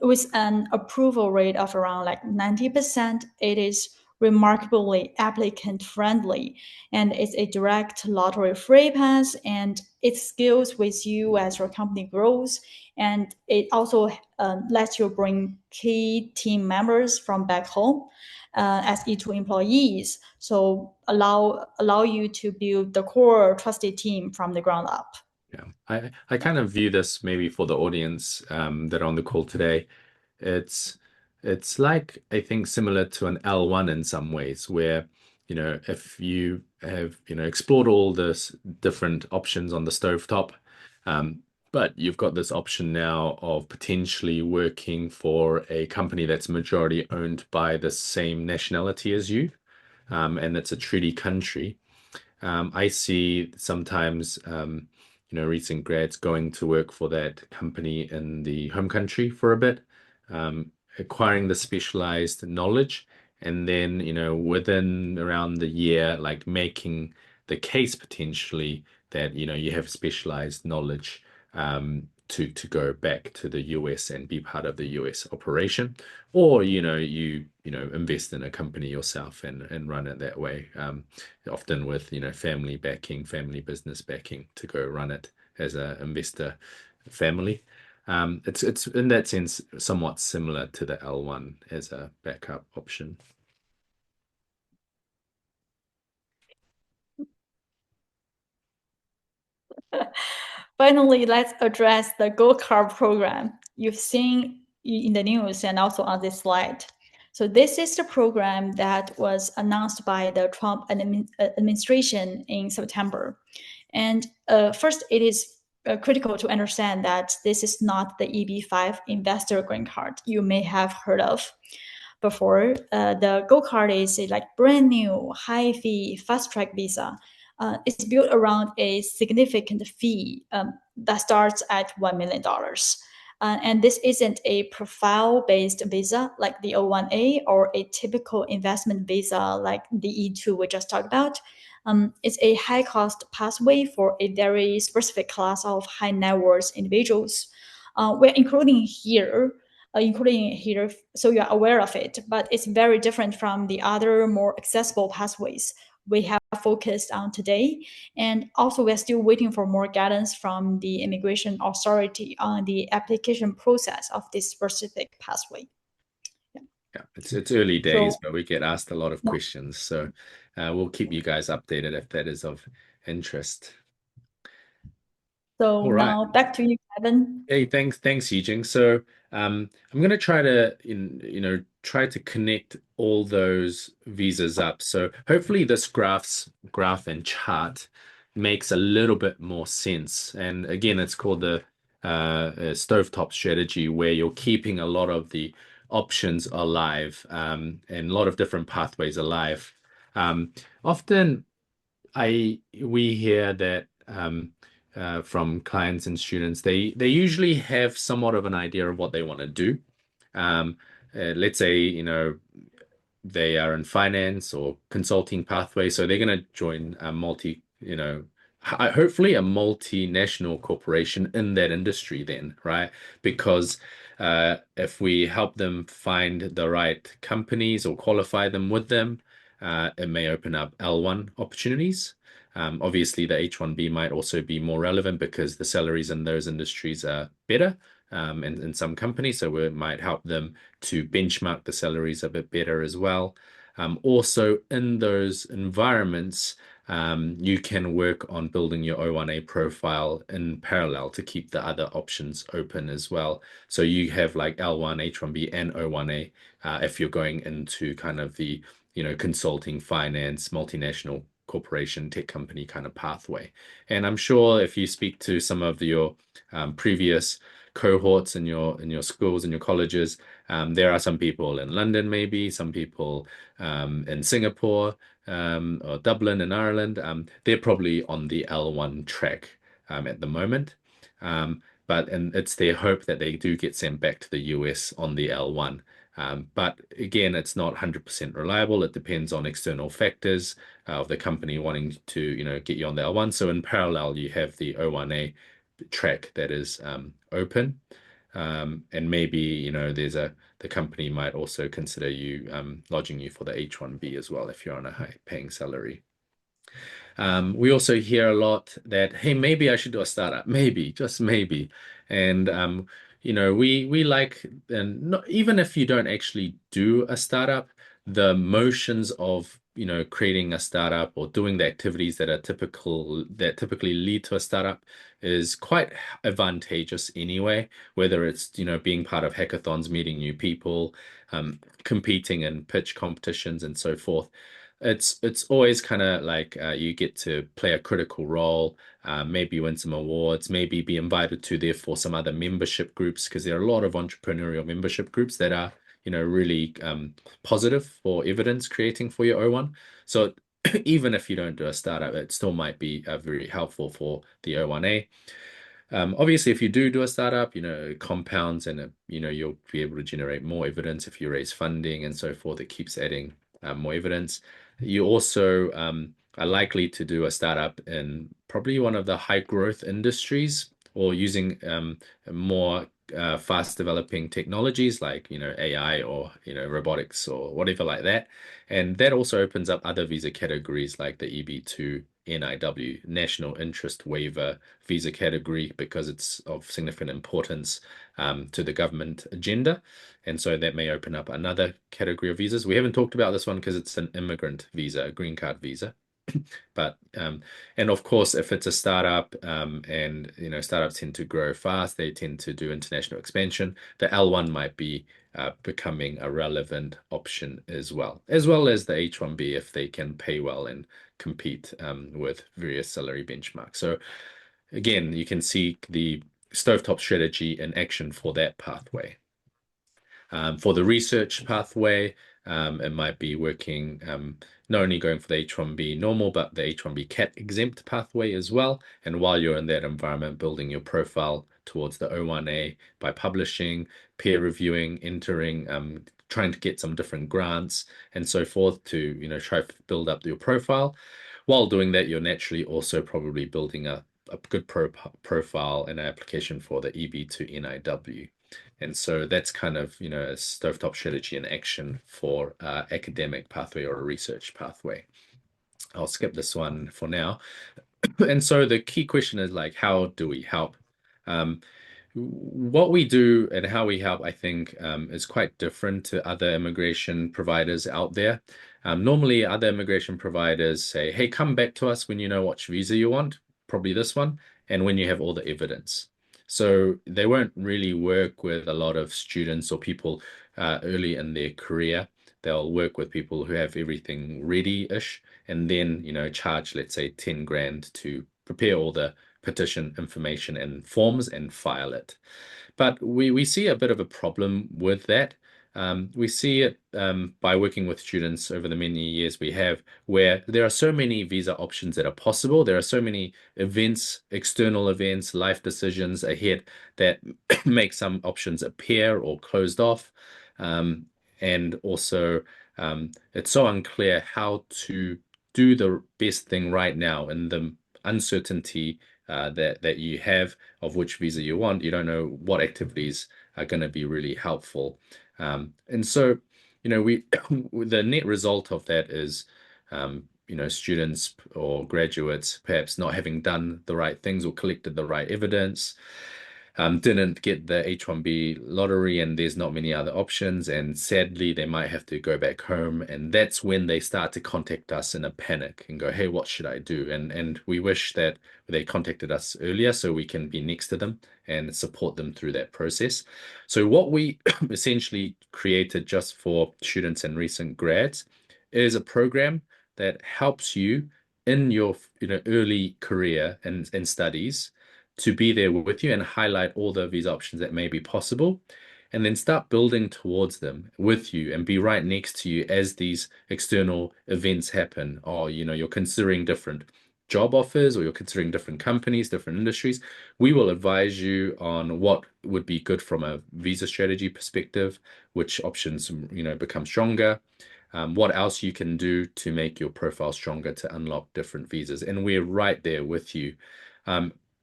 with an approval rate of around like 90%, it is remarkably applicant friendly, and it's a direct lottery free pass, and it scales with you as your company grows, and it also lets you bring key team members from back home as E2 employees. So allow you to build the core trusted team from the ground up. Yeah, I kind of view this maybe for the audience that are on the call today. It's it's like I think similar to an L1 in some ways, where if you have explored all this different options on the stovetop, but you've got this option now of potentially working for a company that's majority owned by the same nationality as you, and it's a treaty country. I see sometimes, recent grads going to work for that company in the home country for a bit, acquiring the specialized knowledge, and then, within around the year, like making the case potentially that, you have specialized knowledge, to go back to the US and be part of the US operation, or invest in a company yourself and run it that way, often with family backing, family business backing to go run it as a investor family. It's in that sense somewhat similar to the L1 as a backup option. Finally, let's address the Gold Card program you've seen in the news and also on this slide. So this is the program that was announced by the Trump administration in September. And first, it is critical to understand that this is not the EB-5 investor green card you may have heard of before. The Gold Card is a like brand new high fee fast track visa. It's built around a significant fee that starts at $1 million. And this isn't a profile based visa like the O1A or a typical investment visa like the E2 we just talked about. It's a high cost pathway for a very specific class of high net worth individuals. We're including here so you're aware of it, but it's very different from the other more accessible pathways we have focused on today. And also, we're still waiting for more guidance from the immigration authority on the application process of this specific pathway. Yeah. Yeah, it's early days, So, but we get asked a lot of yeah. questions, so we'll keep you guys updated if that is of interest. So All right. now back to you, Kevin. Hey, thanks, Yijing. So, I'm gonna try to, try to connect all those visas up. So hopefully this graph and chart makes a little bit more sense. And again, it's called the stovetop strategy, where you're keeping a lot of the options alive, and a lot of different pathways alive. Often we hear that from clients and students, they usually have somewhat of an idea of what they want to do. Um, let's say, they are in finance or consulting pathway, so they're going to join a hopefully a multinational corporation in that industry then, right? Because if we help them find the right companies or qualify them with them, it may open up L1 opportunities. Obviously, the H-1B might also be more relevant because the salaries in those industries are better, in some companies. So we might help them to benchmark the salaries a bit better as well. Also, in those environments, you can work on building your O1A profile in parallel to keep the other options open as well. So you have like L1, H1B, and O1A if you're going into kind of the consulting, finance, multinational corporation, tech company kind of pathway. And I'm sure if you speak to some of your previous cohorts in your schools and your colleges, there are some people in London, maybe some people in Singapore, or Dublin in Ireland. They're probably on the L1 track at the moment. And it's their hope that they do get sent back to the US on the L1. But again, it's not 100% reliable. It depends on external factors of the company wanting to, get you on the L1. So in parallel, you have the O1A track that is open. And maybe, the company might also consider you lodging you for the H-1B as well if you're on a high paying salary. We also hear a lot that, hey, maybe I should do a startup, maybe, just maybe. And we like, and not, even if you don't actually do a startup, the motions of creating a startup or doing the activities that typically lead to a startup is quite advantageous anyway, whether it's being part of hackathons, meeting new people, competing in pitch competitions and so forth. It's always kind of like you get to play a critical role, maybe win some awards, maybe be invited to therefore some other membership groups, because there are a lot of entrepreneurial membership groups that are really positive for evidence creating for your O1. So even if you don't do a startup, it still might be very helpful for the O1A. Obviously, if you do a startup, it compounds, and you'll be able to generate more evidence if you raise funding and so forth. It keeps adding more evidence. You also are likely to do a startup in probably one of the high growth industries, or using more fast developing technologies like AI, or robotics or whatever like that. And that also opens up other visa categories like the EB2 NIW, National Interest Waiver visa category, because it's of significant importance to the government agenda. And so that may open up another category of visas. We haven't talked about this one because it's an immigrant visa, a green card visa. But and of course, if it's a startup, and startups tend to grow fast, they tend to do international expansion. The L1 might be becoming a relevant option as well as the H-1B if they can pay well and compete with various salary benchmarks. So again, you can see the stovetop strategy in action for that pathway. For the research pathway, it might be working not only going for the H-1B normal, but the H-1B cap-exempt pathway as well. And while you're in that environment, building your profile towards the O1A by publishing, peer reviewing, entering, trying to get some different grants and so forth to try to build up your profile. While doing that, you're naturally also probably building a good profile and an application for the EB to NIW. And so that's kind of, a stovetop strategy in action for academic pathway or a research pathway. I'll skip this one for now. And so the key question is like, how do we help? What we do and how we help, I think, is quite different to other immigration providers out there. Normally, other immigration providers say, hey, come back to us when you know which visa you want, probably this one, and when you have all the evidence. So they won't really work with a lot of students or people early in their career. They'll work with people who have everything ready-ish and then, charge, let's say, 10 grand to prepare all the petition information and forms and file it. But we see a bit of a problem with that. We see it by working with students over the many years we have, where there are so many visa options that are possible. There are so many events, external events, life decisions ahead that make some options appear or closed off. And also, it's so unclear how to do the best thing right now in the uncertainty that you have of which visa you want. You don't know what activities are going to be really helpful. And so, we the net result of that is, students or graduates perhaps not having done the right things or collected the right evidence, didn't get the H-1B lottery, and there's not many other options. And sadly, they might have to go back home. And that's when they start to contact us in a panic and go, hey, what should I do? And we wish that they contacted us earlier so we can be next to them and support them through that process. So what we essentially created just for students and recent grads is a program that helps you in your early career and studies to be there with you and highlight all the visa options that may be possible, and then start building towards them with you and be right next to you as these external events happen. Or, you're considering different job offers, or you're considering different companies, different industries. We will advise you on what would be good from a visa strategy perspective, which options, become stronger, what else you can do to make your profile stronger to unlock different visas. And we're right there with you.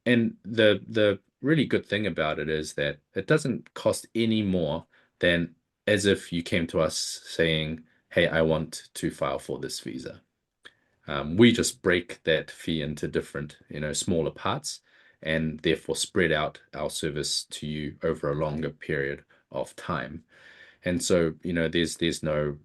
And the really good thing about it is that it doesn't cost any more than as if you came to us saying, hey, I want to file for this visa. We just break that fee into different, smaller parts, and therefore spread out our service to you over a longer period of time. And so, there's no,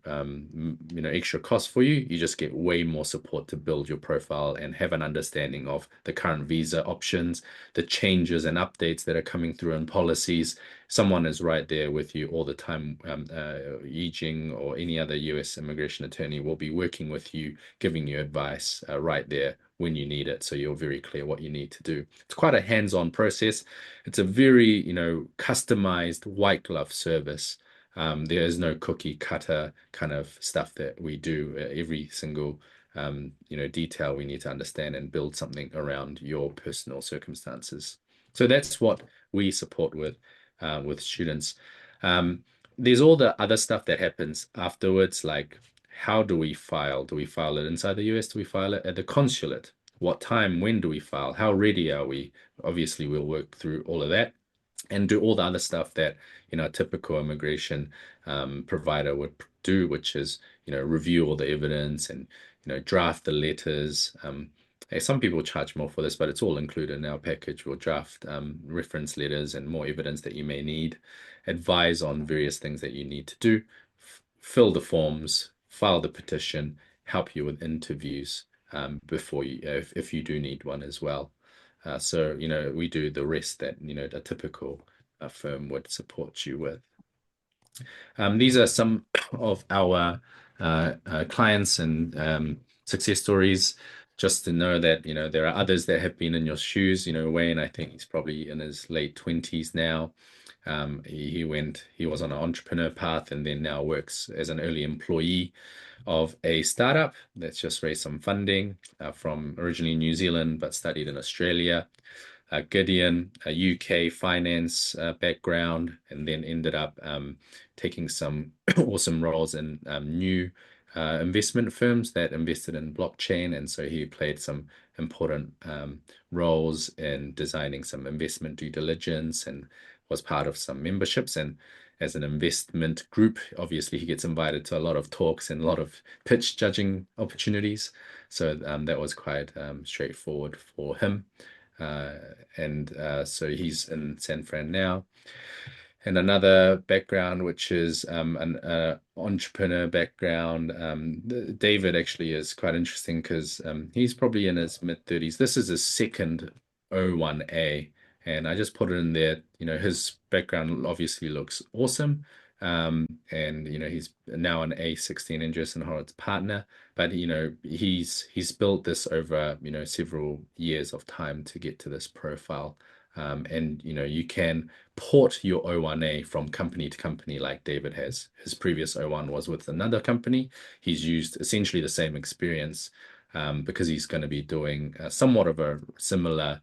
extra cost for you. You just get way more support to build your profile and have an understanding of the current visa options, the changes and updates that are coming through in policies. Someone is right there with you all the time. Yijing or any other US immigration attorney will be working with you, giving you advice right there when you need it. So you're very clear what you need to do. It's quite a hands-on process. It's a very, customized white glove service. There is no cookie cutter kind of stuff that we do. Every single detail we need to understand and build something around your personal circumstances. So that's what we support with students. There's all the other stuff that happens afterwards, like how do we file? Do we file it inside the US? Do we file it at the consulate? What time? When do we file? How ready are we? Obviously, we'll work through all of that and do all the other stuff that a typical immigration provider would do, which is review all the evidence and draft the letters, Some people charge more for this, but it's all included in our package. We'll draft reference letters and more evidence that you may need, advise on various things that you need to do, fill the forms, file the petition, help you with interviews before you, if you do need one as well. So, we do the rest that, a typical firm would support you with. These are some of our clients and success stories. Just to know that there are others that have been in your shoes. Wayne, I think he's probably in his late 20s now. He was on an entrepreneur path and then now works as an early employee of a startup that's just raised some funding from originally New Zealand but studied in Australia. Gideon, a UK finance background, and then ended up taking some awesome roles in new investment firms that invested in blockchain. And so he played some important roles in designing some investment due diligence and was part of some memberships. And as an investment group, obviously he gets invited to a lot of talks and a lot of pitch judging opportunities. So that was quite straightforward for him. So he's in San Fran now. And another background, which is an entrepreneur background. David actually is quite interesting because he's probably in his mid-30s. This is his second O1A. And I just put it in there. His background obviously looks awesome. And he's now an A16 Andreessen Horowitz partner, but he's built this over several years of time to get to this profile. And you can port your O1A from company to company like David has. His previous O1 was with another company. He's used essentially the same experience because he's going to be doing somewhat of a similar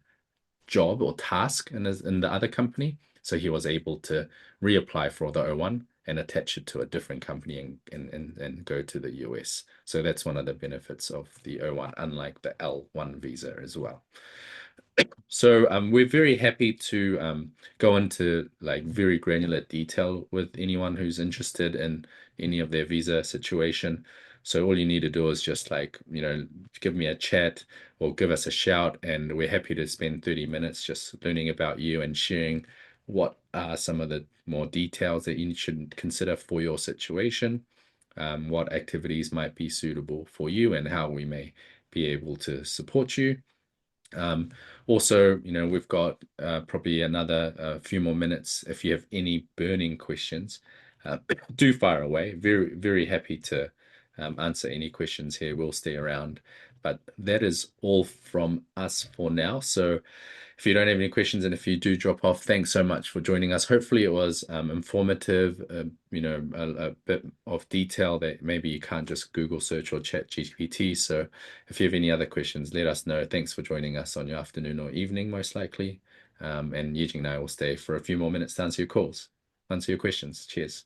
job or task in the other company. So he was able to reapply for the O1 and attach it to a different company and go to the US. So that's one of the benefits of the O1, unlike the L1 visa as well. So we're very happy to go into like very granular detail with anyone who's interested in any of their visa situation. So all you need to do is just give me a chat or give us a shout, and we're happy to spend 30 minutes just learning about you and sharing what are some of the more details that you should consider for your situation, what activities might be suitable for you, and how we may be able to support you. Also, we've got probably another few more minutes. If you have any burning questions, do fire away. Very, very happy to answer any questions here. We'll stay around. But that is all from us for now. So if you don't have any questions and if you do drop off, thanks so much for joining us. Hopefully it was informative, a bit of detail that maybe you can't just Google search or chat GPT. So if you have any other questions, let us know. Thanks for joining us on your afternoon or evening, most likely. And Yijing and I will stay for a few more minutes to answer your questions. Cheers.